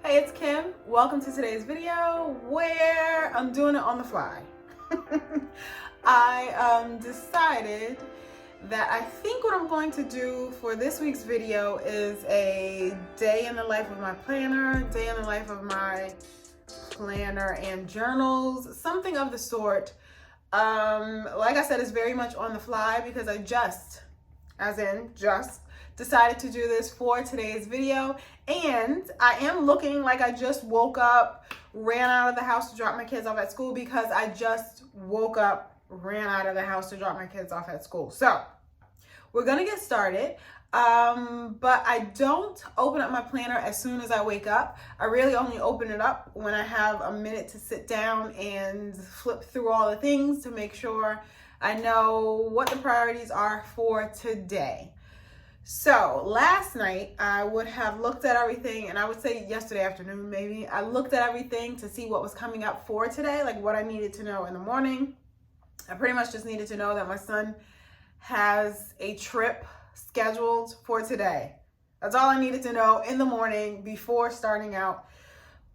Hey, it's Kim. Welcome to today's video where I'm doing it on the fly. I decided that I think what I'm going to do for this week's video is a day in the life of my planner, day in the life of my planner and journals, something of the sort. Like I said, it's very much on the fly because I just decided to do this for today's video, and I am looking like I just woke up, ran out of the house to drop my kids off at school because I just woke up, ran out of the house to drop my kids off at school. So we're gonna get started, but I don't open up my planner as soon as I wake up. I really only open it up when I have a minute to sit down and flip through all the things to make sure I know what the priorities are for today. So last night I would have looked at everything, and I would say yesterday afternoon maybe, I looked at everything to see what was coming up for today, like what I needed to know in the morning. I pretty much just needed to know that my son has a trip scheduled for today. That's all I needed to know in the morning before starting out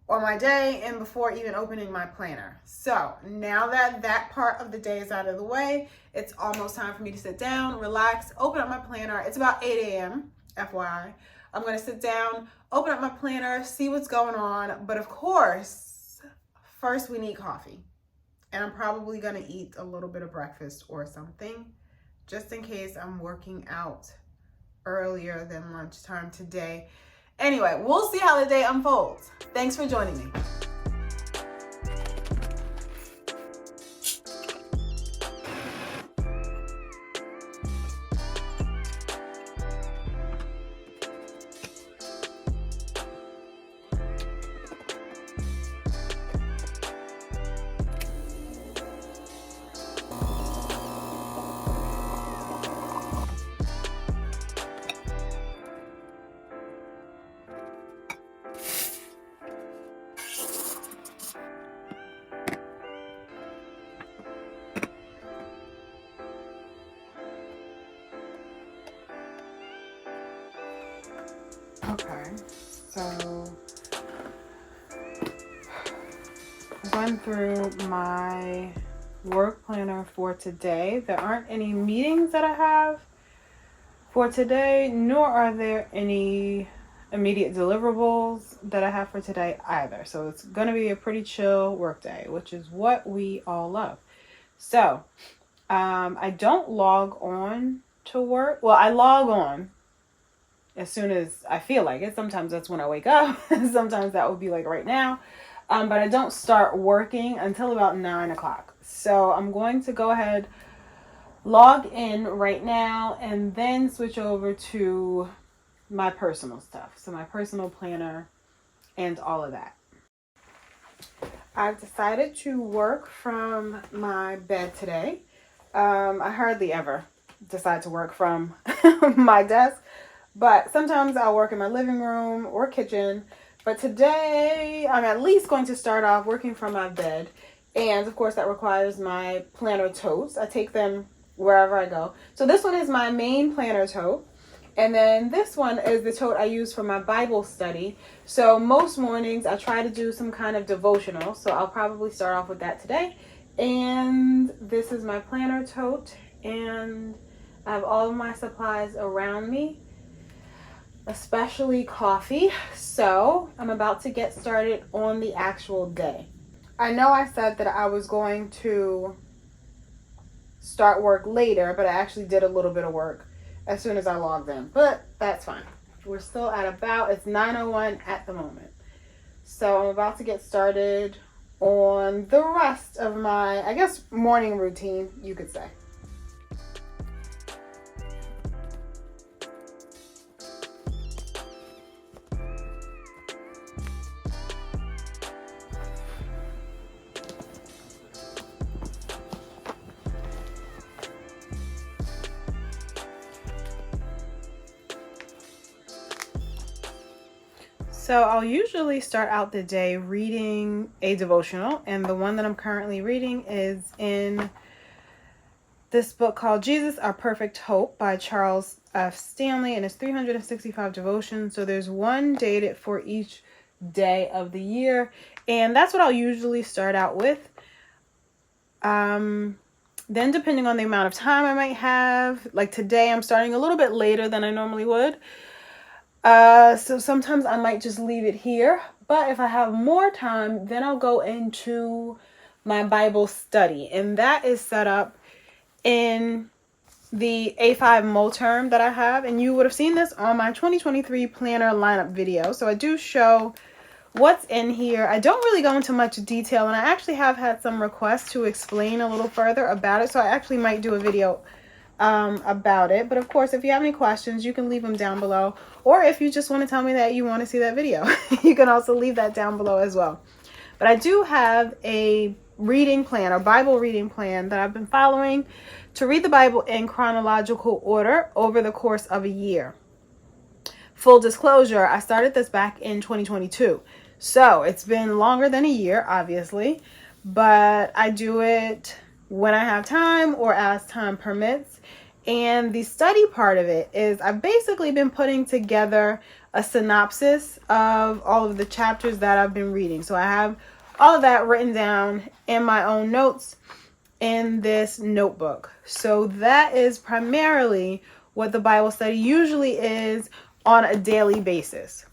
on my day and before even opening my planner. So now that that part of the day is out of the way, it's almost time for me to sit down, relax, open up my planner. It's about 8 a.m. FYI. I'm going to sit down, open up my planner, see what's going on. But of course, first we need coffee. And I'm probably going to eat a little bit of breakfast or something, just in case I'm working out earlier than lunchtime today. Anyway, we'll see how the day unfolds. Thanks for joining me. Okay, so I'm going through my work planner for today. There aren't any meetings that I have for today, nor are there any immediate deliverables that I have for today either. So it's going to be a pretty chill work day, which is what we all love. So I don't log on to work. Well, I log on as soon as I feel like it. Sometimes that's when I wake up. Sometimes that would be like right now. But I don't start working until about 9 o'clock. So I'm going to go ahead, log in right now, and then switch over to my personal stuff. So my personal planner and all of that. I've decided to work from my bed today. I hardly ever decide to work from my desk, but sometimes I'll work in my living room or kitchen. But today I'm at least going to start off working from my bed. And of course that requires my planner totes. I take them wherever I go. So this one is my main planner tote. And then this one is the tote I use for my Bible study. So most mornings I try to do some kind of devotional. So I'll probably start off with that today. And this is my planner tote. And I have all of my supplies around me, especially coffee. So I'm about to get started on the actual day. I know I said that I was going to start work later, but I actually did a little bit of work as soon as I logged in, but that's fine. We're still at it's 9:01 at the moment. So I'm about to get started on the rest of my, I guess, morning routine, you could say. So I'll usually start out the day reading a devotional, and the one that I'm currently reading is in this book called Jesus, Our Perfect Hope by Charles F. Stanley, and it's 365 devotions. So there's one dated for each day of the year. And that's what I'll usually start out with. Then depending on the amount of time I might have, like today I'm starting a little bit later than I normally would. So sometimes I might just leave it here. But if I have more time, then I'll go into my Bible study. And that is set up in the A5 Multerm that I have. And you would have seen this on my 2023 planner lineup video. So I do show what's in here. I don't really go into much detail, and I actually have had some requests to explain a little further about it. So I actually might do a video about it. But of course, if you have any questions, you can leave them down below. Or if you just want to tell me that you want to see that video, you can also leave that down below as well. But I do have a reading plan, or Bible reading plan, that I've been following to read the Bible in chronological order over the course of a year. Full disclosure, I started this back in 2022. So it's been longer than a year, obviously, but I do it when I have time or as time permits. And the study part of it is I've basically been putting together a synopsis of all of the chapters that I've been reading. So I have all of that written down in my own notes in this notebook. So that is primarily what the Bible study usually is on a daily basis.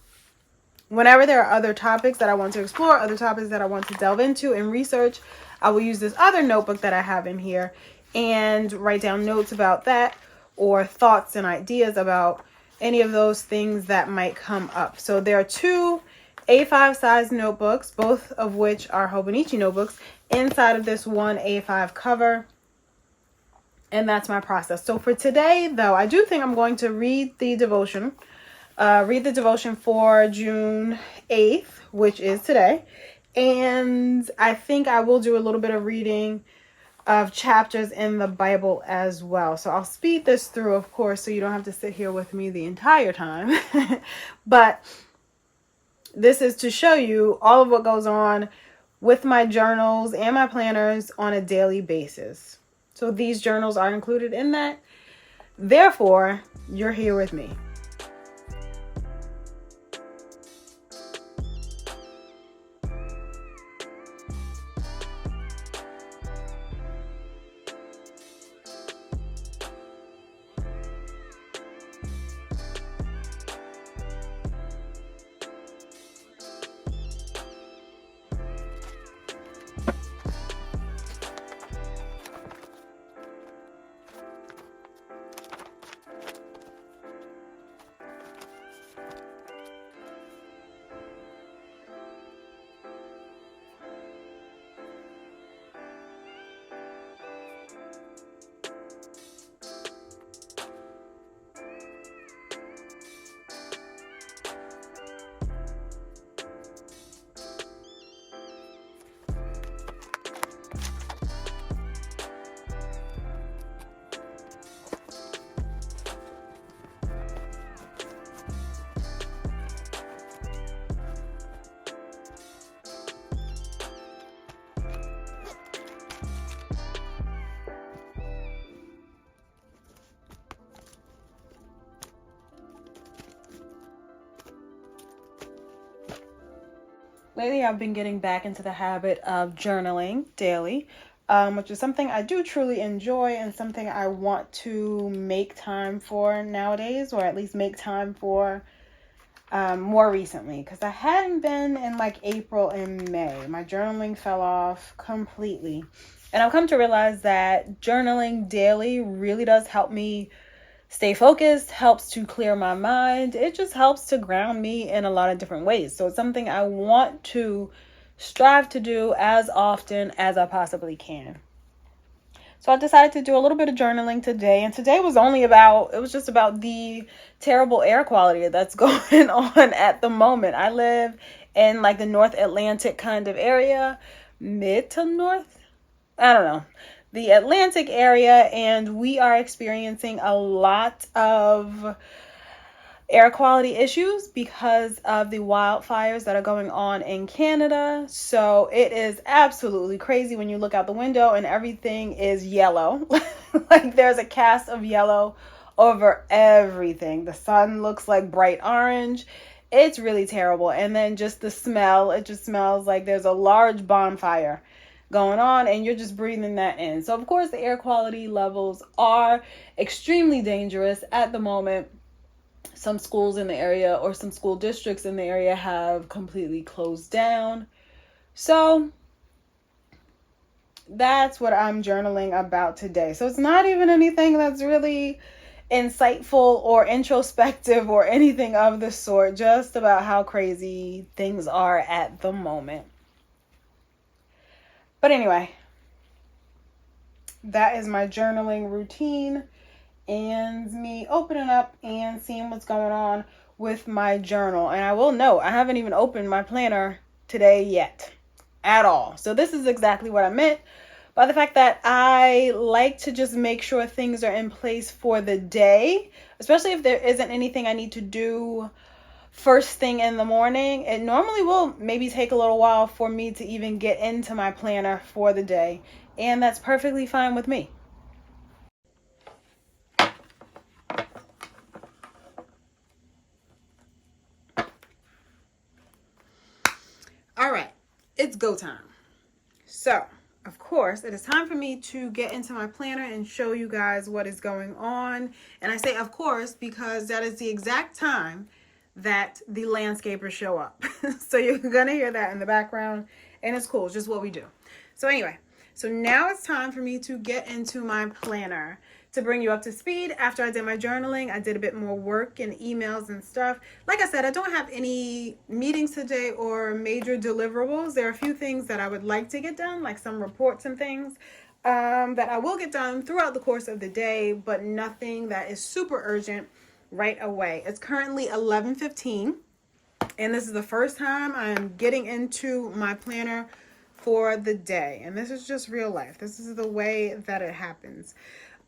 Whenever there are other topics that I want to explore, other topics that I want to delve into and research, I will use this other notebook that I have in here and write down notes about that, or thoughts and ideas about any of those things that might come up. So there are two A5 size notebooks, both of which are Hobonichi notebooks, inside of this one A5 cover. And that's my process. So for today, though, I do think I'm going to read the devotion for June 8th, which is today. And I think I will do a little bit of reading of chapters in the Bible as well. So I'll speed this through, of course, so you don't have to sit here with me the entire time. But this is to show you all of what goes on with my journals and my planners on a daily basis. So these journals are included in that. Therefore, you're here with me. Lately, I've been getting back into the habit of journaling daily, which is something I do truly enjoy and something I want to make time for nowadays, or at least make time for more recently, because I hadn't been in like April and May. My journaling fell off completely. And I've come to realize that journaling daily really does help me stay focused, helps to clear my mind. It just helps to ground me in a lot of different ways. So it's something I want to strive to do as often as I possibly can. So I decided to do a little bit of journaling today. And today was just about the terrible air quality that's going on at the moment. I live in like the North Atlantic kind of area, mid to north. I don't know. The Atlantic area, and we are experiencing a lot of air quality issues because of the wildfires that are going on in Canada. So it is absolutely crazy when you look out the window and everything is yellow. Like there's a cast of yellow over everything. The sun looks like bright orange. It's really terrible. And then just the smell, it just smells like there's a large bonfire going on and you're just breathing that in. So of course the air quality levels are extremely dangerous at the moment. Some schools in the area or some school districts in the area have completely closed down. So that's what I'm journaling about today. So it's not even anything that's really insightful or introspective or anything of the sort, just about how crazy things are at the moment. But anyway, that is my journaling routine and me opening up and seeing what's going on with my journal. And I will note, I haven't even opened my planner today yet at all. So this is exactly what I meant by the fact that I like to just make sure things are in place for the day, especially if there isn't anything I need to do first thing in the morning. It normally will maybe take a little while for me to even get into my planner for the day, and that's perfectly fine with me. All right, it's go time. So, of course, it is time for me to get into my planner and show you guys what is going on. And I say, of course, because that is the exact time that the landscapers show up. So you're going to hear that in the background, and it's cool. It's just what we do. So anyway, so now it's time for me to get into my planner. To bring you up to speed, after I did my journaling, I did a bit more work and emails and stuff. Like I said, I don't have any meetings today or major deliverables. There are a few things that I would like to get done, like some reports and things that I will get done throughout the course of the day, but nothing that is super urgent right away. It's currently 11:15, and this is the first time I'm getting into my planner for the day. And this is just real life. This is the way that it happens.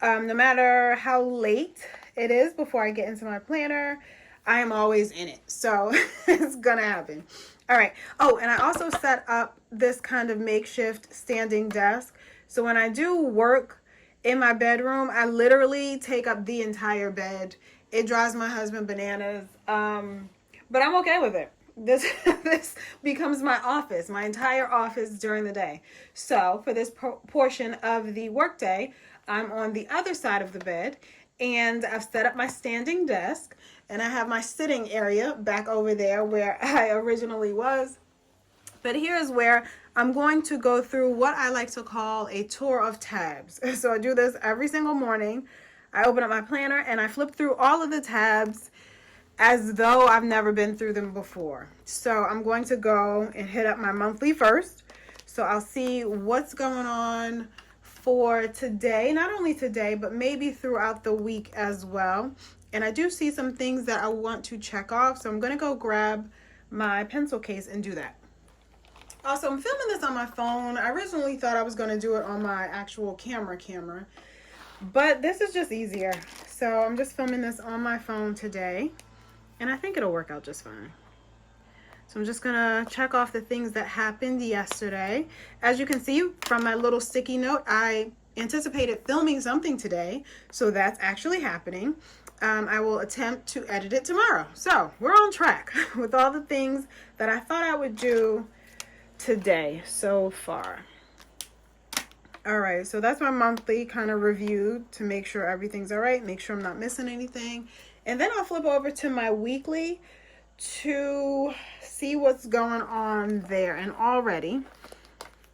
No matter how late it is before I get into my planner, I am always in it. So it's gonna happen. All right. Oh, and I also set up this kind of makeshift standing desk. So when I do work in my bedroom, I literally take up the entire bed. It drives my husband bananas. But I'm okay with it. This becomes my office, my entire office during the day. So for this portion of the workday, I'm on the other side of the bed, and I've set up my standing desk, and I have my sitting area back over there where I originally was. But here's where I'm going to go through what I like to call a tour of tabs. So I do this every single morning. I open up my planner and I flip through all of the tabs as though I've never been through them before. So I'm going to go and hit up my monthly first. So I'll see what's going on for today, not only today, but maybe throughout the week as well. And I do see some things that I want to check off. So I'm going to go grab my pencil case and do that. Also, I'm filming this on my phone. I originally thought I was going to do it on my actual camera, but this is just easier. So I'm just filming this on my phone today, and I think it'll work out just fine. So I'm just gonna check off the things that happened yesterday. As you can see from my little sticky note, I anticipated filming something today, so that's actually happening. I will attempt to edit it tomorrow. So we're on track with all the things that I thought I would do today so far. All right, so that's my monthly kind of review to make sure everything's all right, make sure I'm not missing anything. And then I'll flip over to my weekly to see what's going on there. And already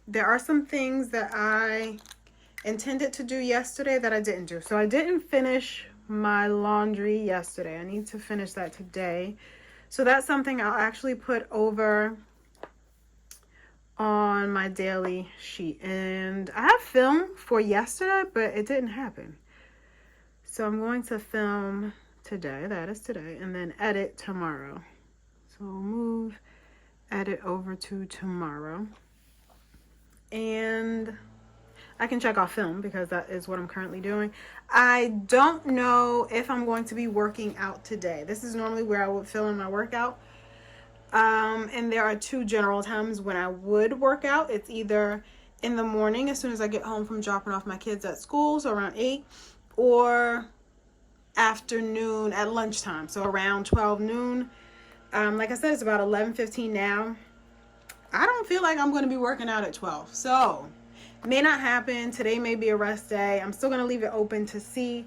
there are some things that I intended to do yesterday that I didn't do. So I didn't finish my laundry yesterday. I need to finish that today. So that's something I'll actually put over on my daily sheet. And I have film for yesterday, but it didn't happen. So I'm going to film today, that is today, and then edit tomorrow. So we'll move edit over to tomorrow. And I can check off film because that is what I'm currently doing. I don't know if I'm going to be working out today. This is normally where I would fill in my workout. And there are two general times when I would work out. It's either in the morning as soon as I get home from dropping off my kids at school, so around 8, or afternoon at lunchtime, so around 12 noon. Like I said, it's about 11:15 now. I don't feel like I'm going to be working out at 12. So, may not happen. Today may be a rest day. I'm still going to leave it open to see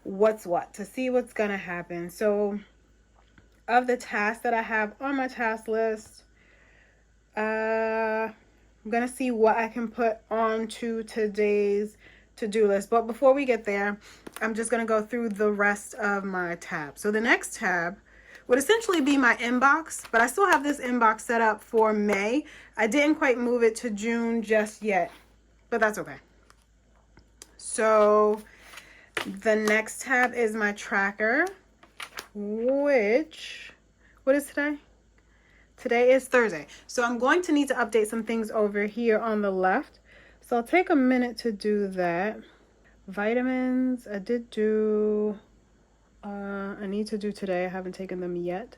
what's what, to see what's going to happen. So, of the tasks that I have on my task list, I'm going to see what I can put onto today's to-do list. But before we get there, I'm just going to go through the rest of my tabs. So the next tab would essentially be my inbox, but I still have this inbox set up for May. I didn't quite move it to June just yet, but that's okay. So the next tab is my tracker, which, what is today? Today is Thursday. So I'm going to need to update some things over here on the left. So I'll take a minute to do that. Vitamins, I did do, I need to do today. I haven't taken them yet.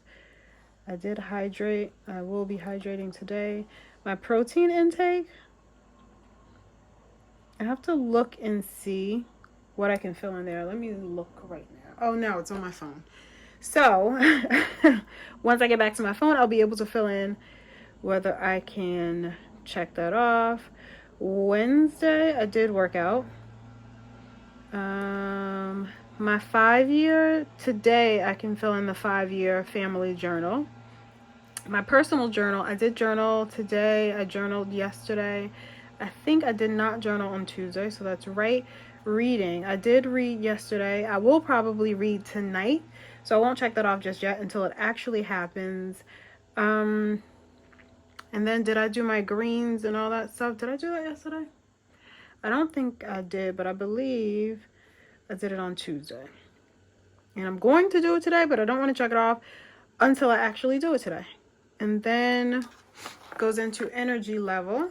I did hydrate. I will be hydrating today. My protein intake, I have to look and see what I can fill in there. Let me look right now. Oh no, it's on my phone. So once I get back to my phone, I'll be able to fill in whether I can check that off. Wednesday, I did work out. My 5-year, today I can fill in the 5-year family journal. My personal journal, I did journal today. I journaled yesterday. I think I did not journal on Tuesday, so that's right. Reading, I did read yesterday. I will probably read tonight, so I won't check that off just yet until it actually happens. And then did I do my greens and all that stuff? Did I do that yesterday? I don't think I did, but I believe I did it on Tuesday. And I'm going to do it today, but I don't want to check it off until I actually do it today. And then goes into energy level.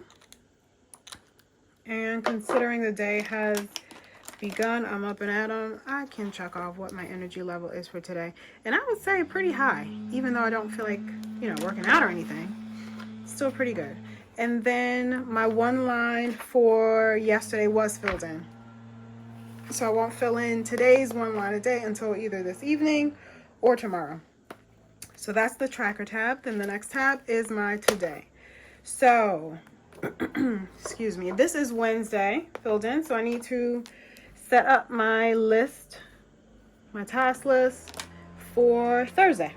And considering the day has begun, I'm up and at 'em, I can check off what my energy level is for today. And I would say pretty high, even though I don't feel like, working out or anything. Still pretty good. And then my one line for yesterday was filled in. So I won't fill in today's one line a day until either this evening or tomorrow. So that's the tracker tab. Then the next tab is my today. So, excuse me, this is Wednesday filled in. So I need to set up my list, my task list for Thursday.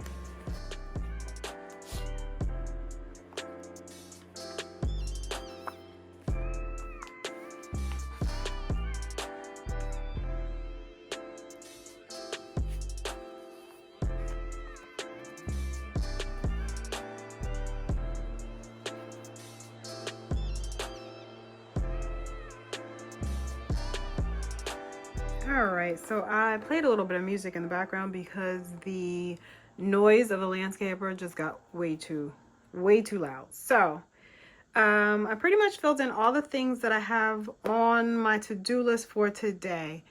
Alright, so I played a little bit of music in the background because the noise of the landscaper just got way too loud. So, I pretty much filled in all the things that I have on my to-do list for today.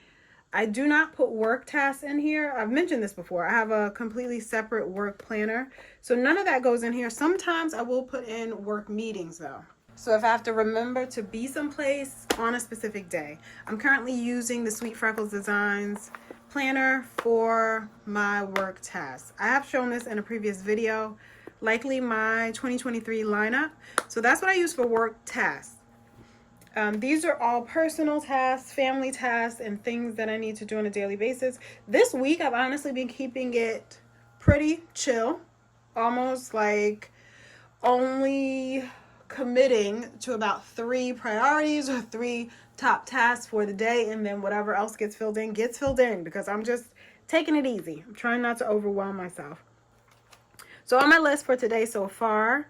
I do not put work tasks in here. I've mentioned this before. I have a completely separate work planner. So none of that goes in here. Sometimes I will put in work meetings though. So if I have to remember to be someplace on a specific day. I'm currently using the Sweet Freckles Designs planner for my work tasks. I have shown this in a previous video, likely my 2023 lineup. So that's what I use for work tasks. These are all personal tasks, family tasks, and things that I need to do on a daily basis. This week, I've honestly been keeping it pretty chill, almost like only committing to about 3 priorities or 3 top tasks for the day, and then whatever else gets filled in because I'm just taking it easy. I'm trying not to overwhelm myself. So on my list for today so far,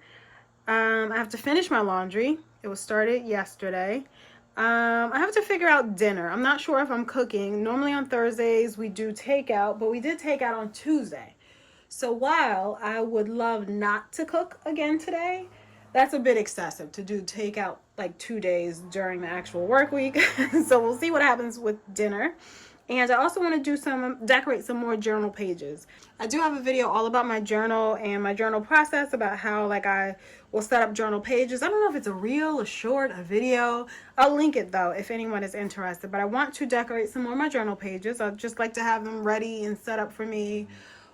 I have to finish my laundry. It was started yesterday. I have to figure out dinner. I'm not sure if I'm cooking. Normally on Thursdays we do takeout, but we did takeout on Tuesday. So while I would love not to cook again today, that's a bit excessive to do takeout like 2 days during the actual work week. So we'll see what happens with dinner. And I also want to do decorate some more journal pages. I do have a video all about my journal and my journal process, about how I will set up journal pages. I don't know if it's a reel, a short, a video. I'll link it though if anyone is interested. But I want to decorate some more of my journal pages. I'd just like to have them ready and set up for me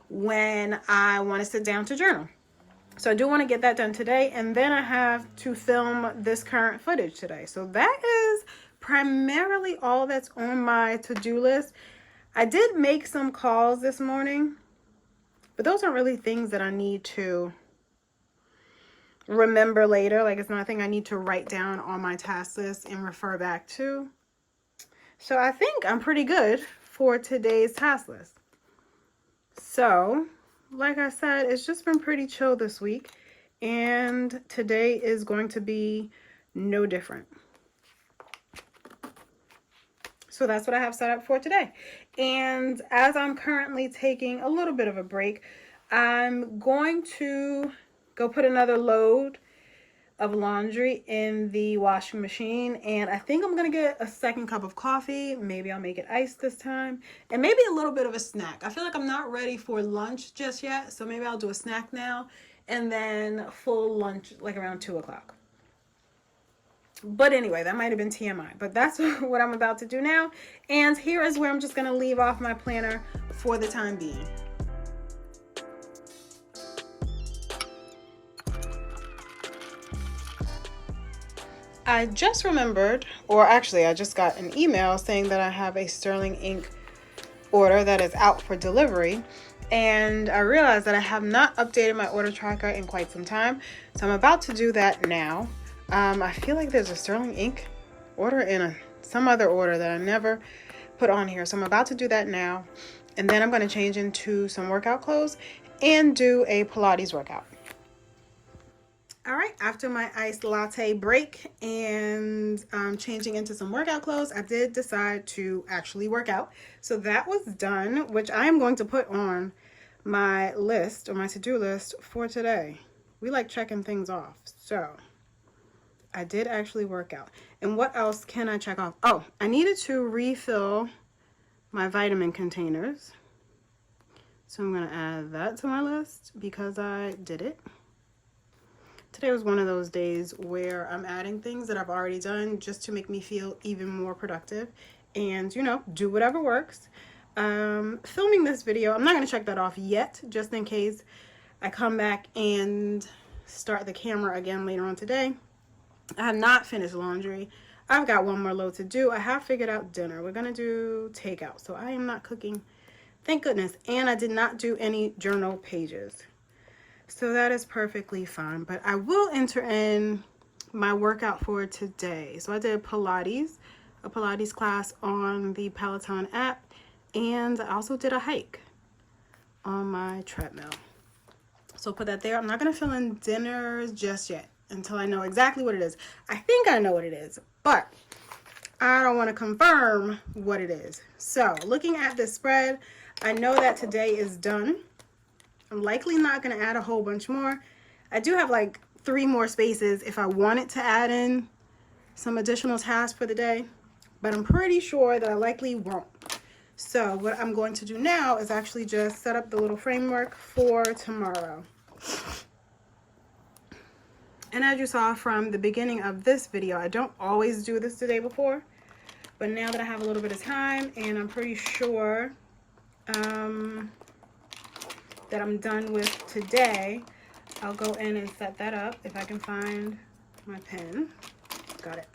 when I want to sit down to journal. So I do want to get that done today, and then I have to film this current footage today. So that is primarily all that's on my to-do list. I did make some calls this morning, but those aren't really things that I need to remember later. Like, it's nothing I need to write down on my task list and refer back to. So I think I'm pretty good for today's task list. So, like I said, it's just been pretty chill this week, and today is going to be no different. So that's what I have set up for today. And as I'm currently taking a little bit of a break, I'm going to go put another load of laundry in the washing machine, and I think I'm gonna get a second cup of coffee. Maybe I'll make it iced this time, and maybe a little bit of a snack. I feel like I'm not ready for lunch just yet, so maybe I'll do a snack now and then full lunch like around 2 o'clock. But anyway, that might have been TMI, but that's what I'm about to do now. And here is where I'm just gonna leave off my planner for the time being. I just remembered, or actually I just got an email saying that I have a Sterling ink order that is out for delivery, and I realized that I have not updated my order tracker in quite some time, so I'm about to do that now. I feel like there's a Sterling ink order and some other order that I never put on here, so I'm about to do that now, and then I'm going to change into some workout clothes and do a Pilates workout. All right, after my iced latte break and changing into some workout clothes, I did decide to actually work out. So that was done, which I am going to put on my list or my to-do list for today. We like checking things off. So I did actually work out. And what else can I check off? Oh, I needed to refill my vitamin containers. So I'm going to add that to my list because I did it. Today was one of those days where I'm adding things that I've already done just to make me feel even more productive and, you know, do whatever works. Filming this video, I'm not going to check that off yet, just in case I come back and start the camera again later on today. I have not finished laundry. I've got one more load to do. I have figured out dinner. We're going to do takeout, so I am not cooking. Thank goodness. And I did not do any journal pages. So that is perfectly fine, but I will enter in my workout for today. So I did a Pilates class on the Peloton app, and I also did a hike on my treadmill. So put that there. I'm not going to fill in dinners just yet until I know exactly what it is. I think I know what it is, but I don't want to confirm what it is. So looking at this spread, I know that today is done. I'm likely not going to add a whole bunch more. I do have like 3 more spaces if I wanted to add in some additional tasks for the day, but I'm pretty sure that I likely won't. So what I'm going to do now is actually just set up the little framework for tomorrow. And as you saw from the beginning of this video, I don't always do this the day before, but now that I have a little bit of time and I'm pretty sure that I'm done with today, I'll go in and set that up if I can find my pen. Got it.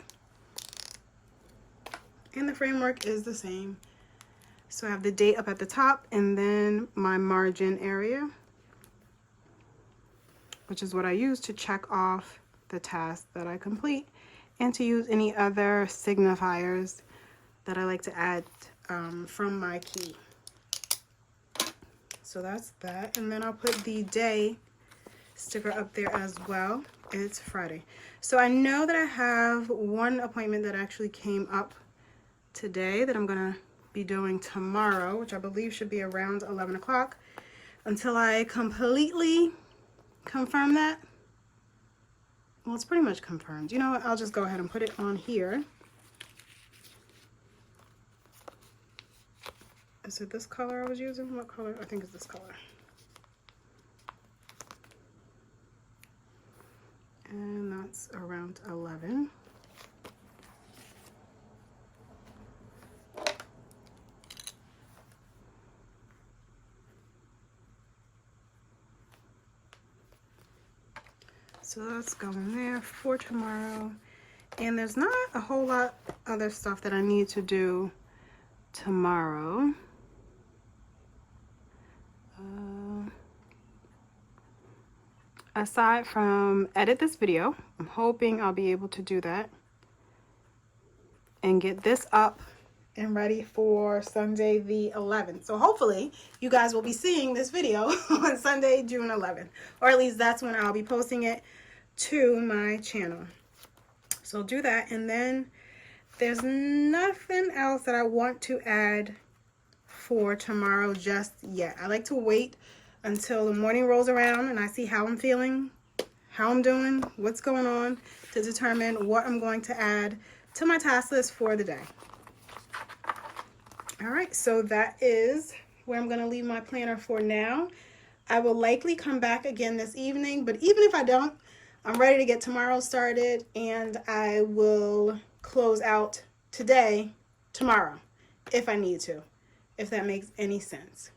And the framework is the same. So I have the date up at the top and then my margin area, which is what I use to check off the tasks that I complete and to use any other signifiers that I like to add from my key. So that's that, and then I'll put the day sticker up there as well. It's Friday. So I know that I have one appointment that actually came up today that I'm gonna be doing tomorrow, which I believe should be around 11 o'clock. Until I completely confirm that, well, it's pretty much confirmed. You know what, I'll just go ahead and put it on here. Is it this color I was using? What color? I think it's this color. And that's around 11. So that's going there for tomorrow. And there's not a whole lot other stuff that I need to do tomorrow. Aside from edit this video, I'm hoping I'll be able to do that and get this up and ready for Sunday the 11th. So hopefully you guys will be seeing this video on Sunday, June 11th, or at least that's when I'll be posting it to my channel. So I'll do that, and then there's nothing else that I want to add for tomorrow just yet. I like to wait until the morning rolls around and I see how I'm feeling, how I'm doing, what's going on, to determine what I'm going to add to my task list for the day. All right, so that is where I'm going to leave my planner for now. I will likely come back again this evening, but even if I don't, I'm ready to get tomorrow started, and I will close out today, tomorrow, if I need to, if that makes any sense.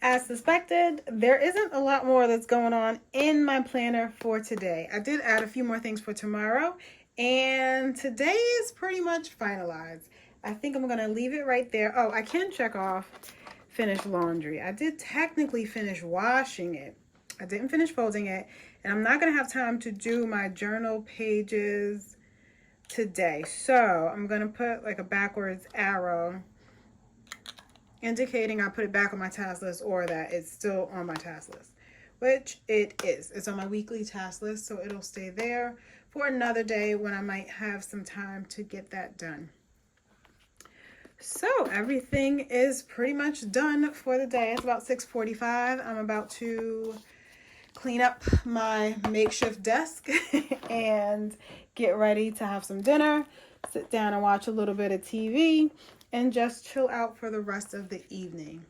As suspected, there isn't a lot more that's going on in my planner for today. I did add a few more things for tomorrow, and today is pretty much finalized. I think I'm going to leave it right there. Oh, I can check off finish laundry. I did technically finish washing it. I didn't finish folding it, and I'm not going to have time to do my journal pages today. So I'm going to put like a backwards arrow indicating I put it back on my task list, or that it's still on my task list, which it is. It's on my weekly task list, so it'll stay there for another day when I might have some time to get that done. So everything is pretty much done for the day. It's about 6:45. I'm about to clean up my makeshift desk and get ready to have some dinner, sit down and watch a little bit of TV, and just chill out for the rest of the evening.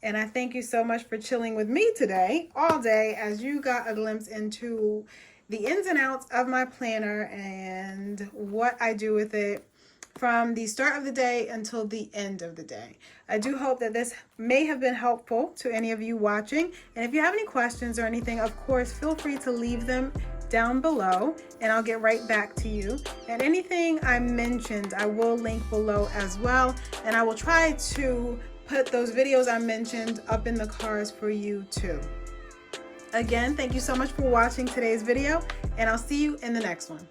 And I thank you so much for chilling with me today, all day, as you got a glimpse into the ins and outs of my planner and what I do with it from the start of the day until the end of the day. I do hope that this may have been helpful to any of you watching. And if you have any questions or anything, of course, feel free to leave them down below and I'll get right back to you. And anything I mentioned, I will link below as well. And I will try to put those videos I mentioned up in the cards for you too. Again, thank you so much for watching today's video, and I'll see you in the next one.